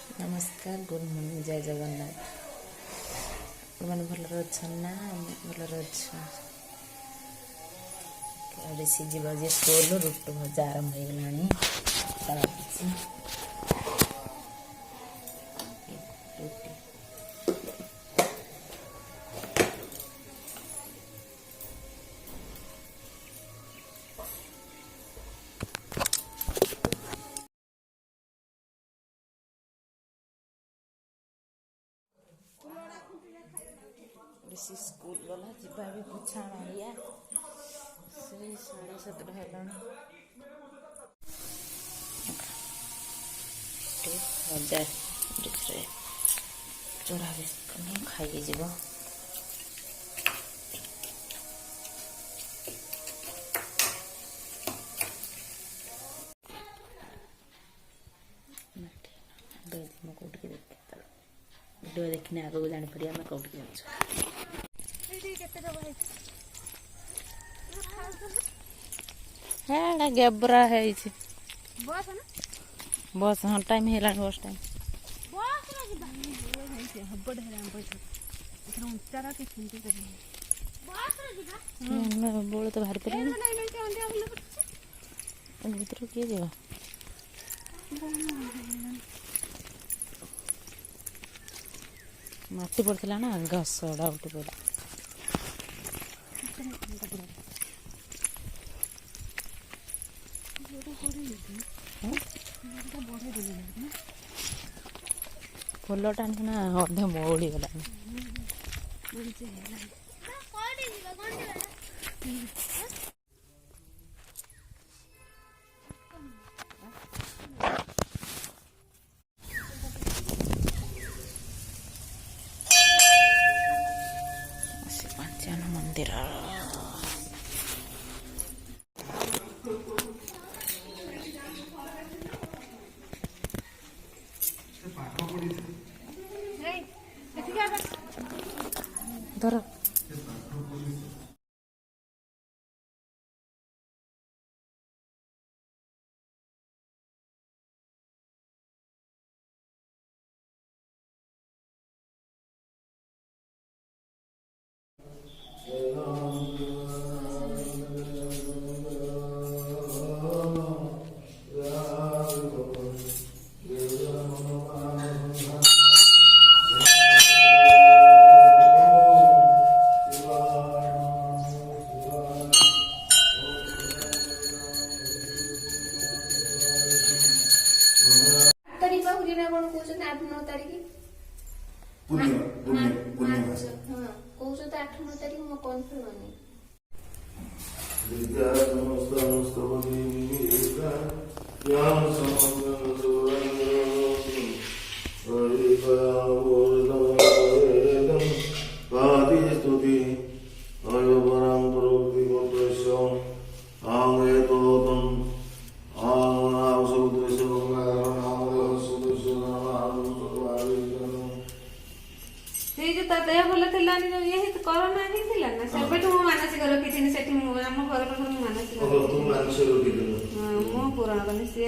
नमस्कार good morning जय जगन्नाथ मैंने भलर अच्छा ना भलर अच्छा सीझ जे स्कूल रुट भजा आरंभ हो गला ऋषि स्कूल गला जीवा भी पोछा मारिया से 7:30 है हजार चूड़ा बिस्कुट खाई जीव कौटी वीडियो देखने आगे जापड़ी आम कौटी जाऊँ है गेबरा है बस हाँ टाइम है बस टाइम बोल तो बाहर पड़े भर किए जा मटी पड़ता ना घास उड़ा उठी पड़ा फुल टाणना अधे मौड़ी गला मंदिर धर देह भल थी कोरोना ही से मानसिक रखी से आम घर पाख मानसिक पूरण कली सी